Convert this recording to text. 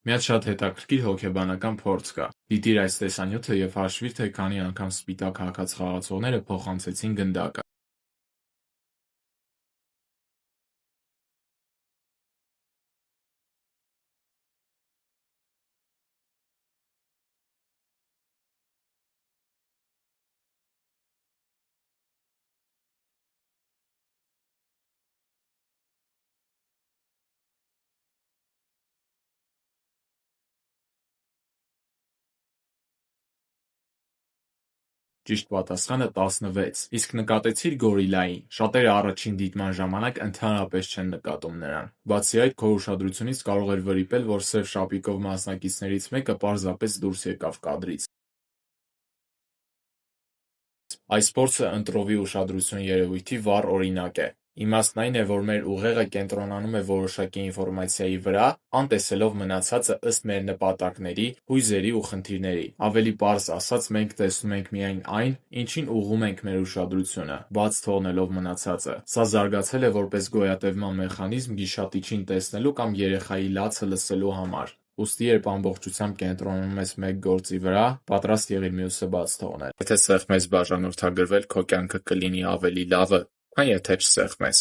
Միած շատ հետաքրքիր հոգեբանական փորձ կա: Դիտիր այս տեսանյութը և հաշվիր, թե քանի անգամ սպիտակ հագած խաղացողները փոխանցեցին գնդակը: Ճիշտ պատասխանը 16, իսկ նկատեցի՞ր գորիլային: Շատերը առաջին դիտման ժամանակ ընդհանրապես չեն նկատում նրան: Բացի այդ, քո ուշադրությունից կարող էր վրիպել, որ սև շապիկով մասնակիցներից մեկը պարզապես դուրս եկավ կադրից: Այս փորձը ընտրովի ուշադրություն երևույթի վառ օրինակ է: Իմաստն այն է, որ մեր ուղեղը կենտրոնանում է որոշակի ինֆորմացիայի վրա, անտեսելով մնացածը ըստ մեր նպատակների, հույզերի ու խնդիրների: Ավելի պարզ ասած, մենք տեսնում ենք միայն այն, ինչին ուղղում ենք մեր ուշադրությունը, բաց թողնելով մնացածը: Սա զարգացել է որպես գոյատևման մեխանիզմ գիշատիչին տեսնելու կամ երեխայի լացը լսելու համար: Ուստի երբ ամբողջությամբ կենտրոնանում ես մեկ գործի վրա, պատրաստ եղիր մյուսը բաց թողնել: Եթե սեղմես բաժանորդագրվել, քո կյանքը կլինի ավելի լավը, քան եթե չսեղմես: